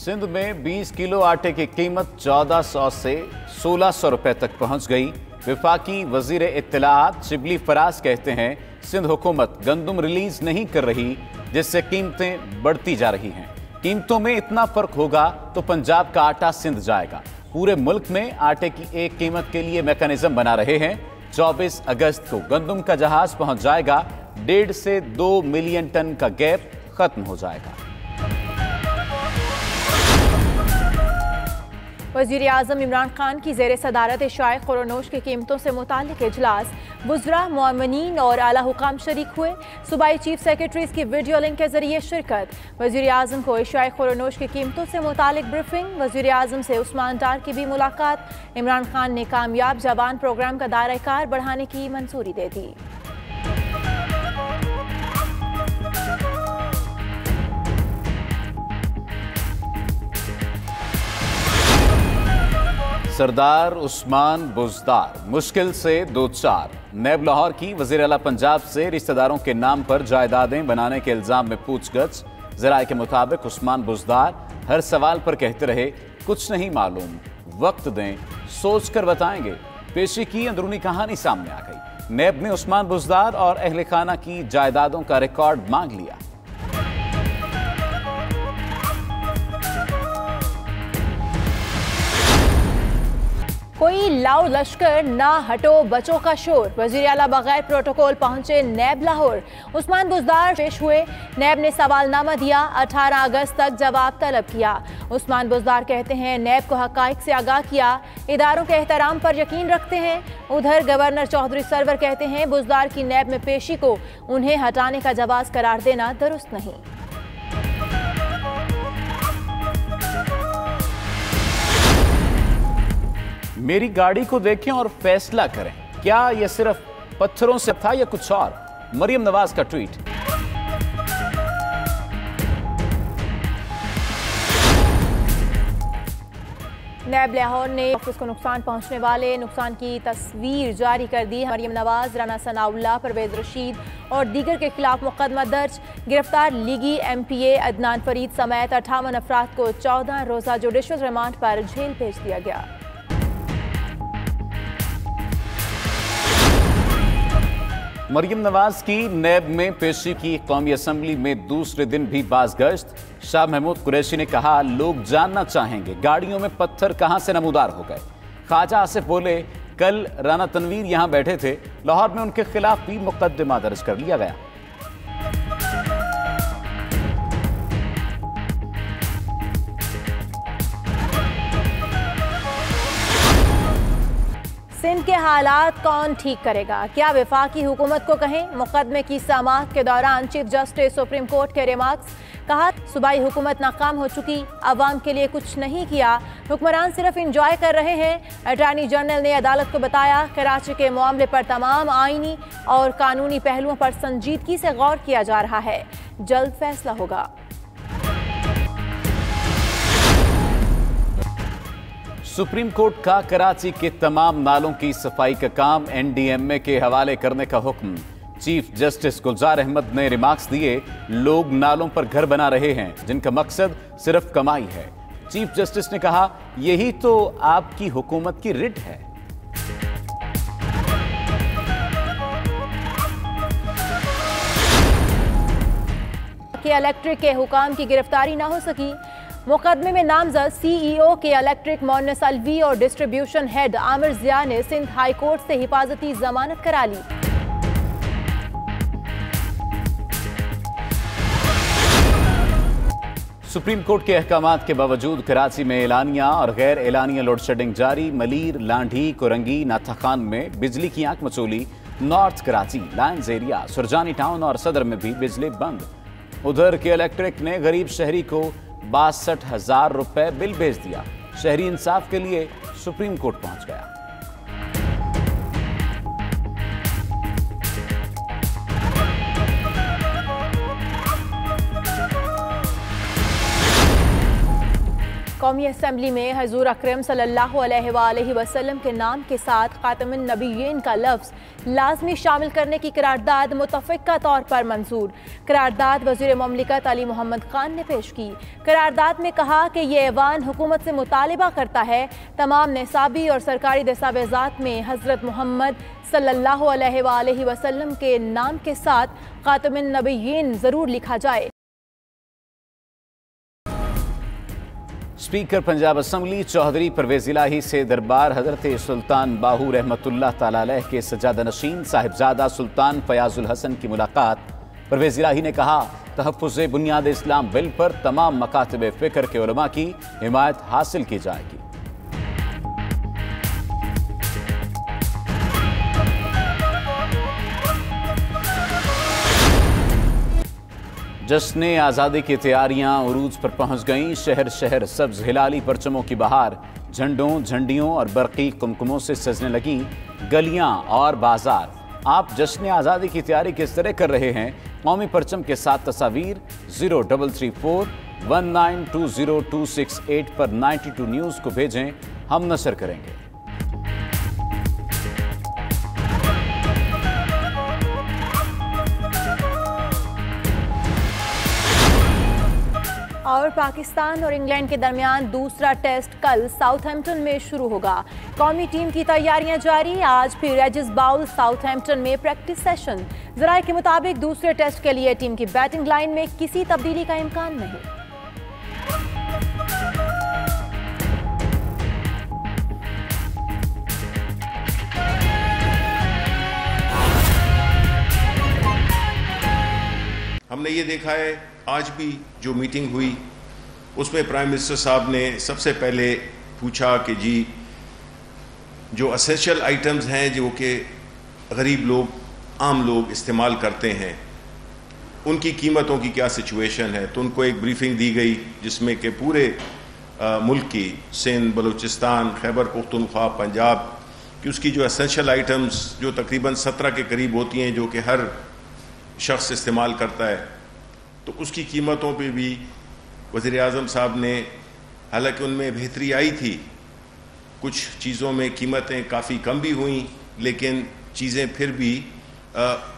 सिंध में 20 किलो आटे की कीमत 1400 से 1600 रुपए तक पहुंच गई। विफाकी वजीर इत्तलाआत शिबली फराज कहते हैं सिंध हुकूमत गंदम रिलीज नहीं कर रही, जिससे कीमतें बढ़ती जा रही हैं। कीमतों में इतना फर्क होगा तो पंजाब का आटा सिंध जाएगा। पूरे मुल्क में आटे की एक कीमत के लिए मैकेनिज्म बना रहे हैं। 24 अगस्त को गंदम का जहाज पहुंच जाएगा। 1.5 से 2 मिलियन टन का गैप खत्म हो जाएगा। वज़ीर आज़म इमरान खान की ज़ेर सदारत शाय खुरनोश की कीमतों से मुताल्लिक़ इजलास, वुज़रा, मुअम्मिनीन और आला हुकाम शरीक हुए। सूबाई चीफ सेक्रेटरीज की वीडियो लिंक के जरिए शिरकत। वज़ीर आज़म को शाय खुरनोश की कीमतों से मुताल्लिक़ ब्रीफिंग। वज़ीर आज़म से उस्मान डार की भी मुलाकात। इमरान खान ने कामयाब जवान प्रोग्राम का दायरा कार बढ़ाने की मंजूरी दे दी। सरदार उस्मान बुज़दार मुश्किल से 2-4। नैब लाहौर की वज़ीर आला पंजाब से रिश्तेदारों के नाम पर जायदादें बनाने के इल्जाम में पूछगछ। ज़राए के मुताबिक उस्मान बुज़दार हर सवाल पर कहते रहे कुछ नहीं मालूम, वक्त दें, सोच कर बताएंगे। पेशी की अंदरूनी कहानी सामने आ गई। नैब ने उस्मान बुज़दार और अहले खाना की जायदादों का रिकॉर्ड मांग लिया। कोई लाओ लश्कर ना हटो बचों का शोर। वज़ीर आला बगैर प्रोटोकॉल पहुंचे नैब लाहौर। उस्मान बुज़दार पेश हुए। नैब ने सवालनामा दिया। 18 अगस्त तक जवाब तलब किया। उस्मान बुज़दार कहते हैं नैब को हक़ाइक़ से आगाह किया, इदारों के एहतराम पर यकीन रखते हैं। उधर गवर्नर चौधरी सरवर कहते हैं बुज़दार की नैब में पेशी को उन्हें हटाने का जवाज़ करार देना दुरुस्त नहीं। मेरी गाड़ी को देखें और फैसला करें, क्या यह सिर्फ पत्थरों से था या कुछ और। मरियम नवाज का ट्वीट। नैब लाहौर ने ऑफिस को नुकसान पहुंचने वाले नुकसान की तस्वीर जारी कर दी। मरियम नवाज, राना सनाउल्लाह, परवेज रशीद और दीगर के खिलाफ मुकदमा दर्ज। गिरफ्तार लीगी MPA अदनान फरीद समेत 58 अफराद को 14 रोजा जुडिशल रिमांड पर जेल भेज दिया गया। मरियम नवाज की नैब में पेशी की। कौमी असम्बली में दूसरे दिन भी बाज़गश्त। शाह महमूद कुरैशी ने कहा लोग जानना चाहेंगे गाड़ियों में पत्थर कहां से नमूदार हो गए। ख्वाजा आसिफ बोले कल राना तनवीर यहां बैठे थे, लाहौर में उनके खिलाफ भी मुकदमा दर्ज कर लिया गया। सिंध के हालात कौन ठीक करेगा? क्या वफाकी हुकूमत को कहें? मुकदमे की समाअत के दौरान चीफ जस्टिस सुप्रीम कोर्ट के रिमार्क्स। कहा सूबाई हुकूमत नाकाम हो चुकी, अवाम के लिए कुछ नहीं किया, हुक्मरान सिर्फ इंजॉय कर रहे हैं। अटॉर्नी जनरल ने अदालत को बताया कराची के मामले पर तमाम आईनी और कानूनी पहलुओं पर संजीदगी से गौर किया जा रहा है, जल्द फैसला होगा। सुप्रीम कोर्ट का कराची के तमाम नालों की सफाई का काम NDMA के हवाले करने का हुक्म। चीफ जस्टिस गुलजार अहमद ने रिमार्क्स दिए लोग नालों पर घर बना रहे हैं जिनका मकसद सिर्फ कमाई है। चीफ जस्टिस ने कहा यही तो आपकी हुकूमत की रिट है। कि इलेक्ट्रिक के हुकाम की गिरफ्तारी ना हो सकी। मुकदमे में नामजद CEO के इलेक्ट्रिक मोनिस अलवी और डिस्ट्रीब्यूशन हेड आमिर जिया ने सिंध हाई कोर्ट से हिफाजती जमानत करा ली। सुप्रीम कोर्ट के अहकामात के बावजूद कराची में एलानिया और गैर एलानिया लोड शेडिंग जारी। मलीर, लांढी, कोरंगी, नाथा खान में बिजली की आंख मचोली। North Karachi, Lions area, Surjani town और सदर में भी बिजली बंद। उधर के इलेक्ट्रिक ने गरीब शहरी को 62,000 रुपए बिल भेज दिया। शहरी इंसाफ के लिए सुप्रीम कोर्ट पहुंच गया। कौमी असम्बली में हजूर अकरम सल्लल्लाहु अलैहि वसल्लम के नाम के साथ खातमुन नबिय्यीन का लफ्ज़ लाजमी शामिल करने की करारदाद मुतफ़िक़ा तौर पर मंजूर। करारदाद वज़ीर मुमलिकत अली मोहम्मद खान ने पेश की। करारदाद में कहा कि ये ऐवान हुकूमत से मुतालिबा करता है तमाम निसाबी और सरकारी दस्तावेज़ात में हज़रत मोहम्मद सल्लल्लाहु अलैहि वसल्लम के नाम के साथ खातमुन नबिय्यीन ज़रूर लिखा जाए। स्पीकर पंजाब असम्बली चौधरी परवेज़ इलाही से दरबार हज़रत सुल्तान बाहू रहमतुल्लाह ताला अलैह के सजादा नशीन साहिबजादा सुल्तान फयाजुल हसन की मुलाकात। परवेज़ इलाही ने कहा, तहफ़्फ़ुज़ बुनियाद इस्लाम बिल पर तमाम मकातब फ़िक्र के उलमा की हिमायत हासिल की जाएगी। जश्न आज़ादी की तैयारियां उरूज पर पहुंच गईं। शहर शहर सब्ज हिलाली परचमों की बहार, झंडों, झंडियों और बरक़ी कुमकुमों से सजने लगी गलियां और बाजार। आप जश्न आज़ादी की तैयारी किस तरह कर रहे हैं? कौमी परचम के साथ तस्वीर 0334192028 पर 92 न्यूज़ को भेजें, हम नशर करेंगे। और पाकिस्तान और इंग्लैंड के दरमियान दूसरा टेस्ट कल साउथहैम्पटन में शुरू होगा। कौमी टीम की तैयारियां जारी। आज फिर रेजिस बाउल साउथहैम्पटन में प्रैक्टिस सेशन। ज़राए के मुताबिक दूसरे टेस्ट के लिए टीम की बैटिंग लाइन में किसी तब्दीली का इम्कान नहीं। हमने ये देखा है, आज भी जो मीटिंग हुई उसमें प्राइम मिनिस्टर साहब ने सबसे पहले पूछा कि जी जो एसेंशियल आइटम्स हैं जो कि गरीब लोग, आम लोग इस्तेमाल करते हैं, उनकी कीमतों की क्या सिचुएशन है। तो उनको एक ब्रीफिंग दी गई जिसमें कि पूरे मुल्क की, सिंध, बलूचिस्तान, खैबर पख्तूनख्वा, पंजाब की उसकी जो एसेंशियल आइटम्स जो तकरीबन 17 के करीब होती हैं जो कि हर शख्स इस्तेमाल करता है, तो उसकी कीमतों पे भी वज़ीर आज़म साहब ने, हालांकि उनमें बेहतरी आई थी, कुछ चीज़ों में कीमतें काफ़ी कम भी हुई, लेकिन चीज़ें फिर भी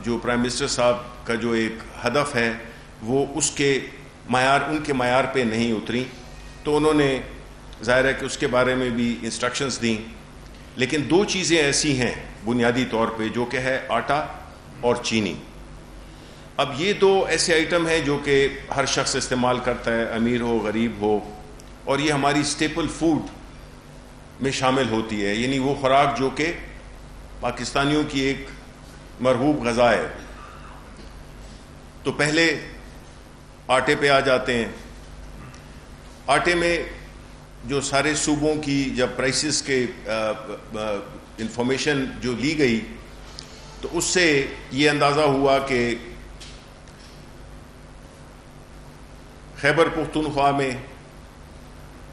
जो प्राइम मिनिस्टर साहब का जो एक हदफ है वो उसके मायार, उनके मायार पे नहीं उतरी। तो उन्होंने ज़ाहिर है कि उसके बारे में भी इंस्ट्रक्शंस दी। लेकिन दो चीज़ें ऐसी हैं बुनियादी तौर पे जो कि है आटा और चीनी। अब ये दो ऐसे आइटम हैं जो कि हर शख्स इस्तेमाल करता है, अमीर हो, गरीब हो, और ये हमारी स्टेपल फूड में शामिल होती है, यानी वो खुराक जो कि पाकिस्तानियों की एक मरहूब ग़ज़ा है। तो पहले आटे पे आ जाते हैं। आटे में जो सारे सूबों की जब प्राइसेस के इंफॉर्मेशन जो ली गई तो उससे ये अंदाज़ा हुआ कि खैबर पख्तूनख्वा में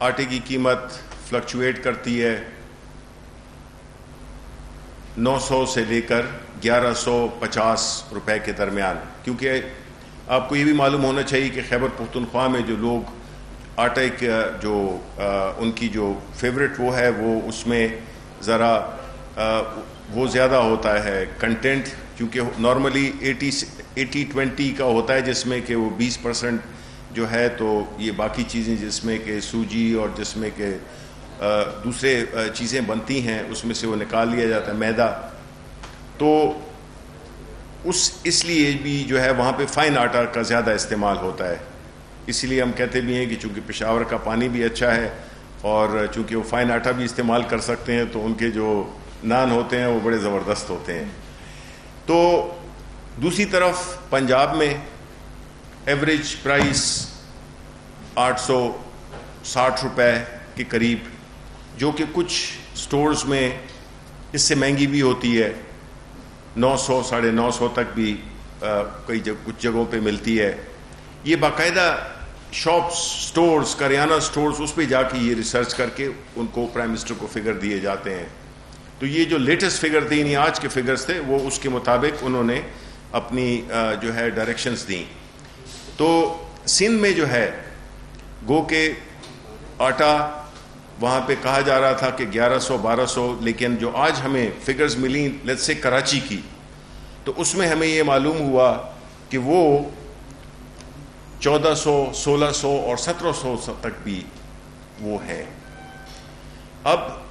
आटे की कीमत फ्लक्चुएट करती है 900 से लेकर 1150 रुपए के दरमियान। क्योंकि आपको ये भी मालूम होना चाहिए कि खैबर पख्तूनख्वा में जो लोग आटे का जो उनकी जो फेवरेट वो है, वो उसमें ज़रा वो ज़्यादा होता है कंटेंट, क्योंकि नॉर्मली 80-20 का होता है जिसमें कि वो 20% जो है, तो ये बाकी चीज़ें जिसमें कि सूजी और जिसमें कि दूसरे चीज़ें बनती हैं उसमें से वो निकाल लिया जाता है, मैदा। तो इसलिए भी जो है वहाँ पे फ़ाइन आटा का ज़्यादा इस्तेमाल होता है। इसीलिए हम कहते भी हैं कि चूँकि पेशावर का पानी भी अच्छा है और चूँकि वो फ़ाइन आटा भी इस्तेमाल कर सकते हैं, तो उनके जो नान होते हैं वो बड़े ज़बरदस्त होते हैं। तो दूसरी तरफ पंजाब में एवरेज प्राइस 860 रुपए के करीब, जो कि कुछ स्टोर्स में इससे महंगी भी होती है, 900 साढ़े 900 तक भी कुछ जगहों पे मिलती है। ये बाकायदा शॉप्स, स्टोर्स, करियाना स्टोर्स, उस पर जाके ये रिसर्च करके उनको प्राइम मिनिस्टर को फिगर दिए जाते हैं। तो ये जो लेटेस्ट फिगर थे, यानी आज के फिगर्स थे, वो उसके मुताबिक उन्होंने अपनी जो है डायरेक्शंस दी। तो सिंध में जो है गो के आटा वहाँ पे कहा जा रहा था कि 1100-1200, लेकिन जो आज हमें figures milli let's say Karachi की, तो उसमें हमें ये मालूम हुआ कि वो 1400, 1600 और 1700 तक भी वो है। अब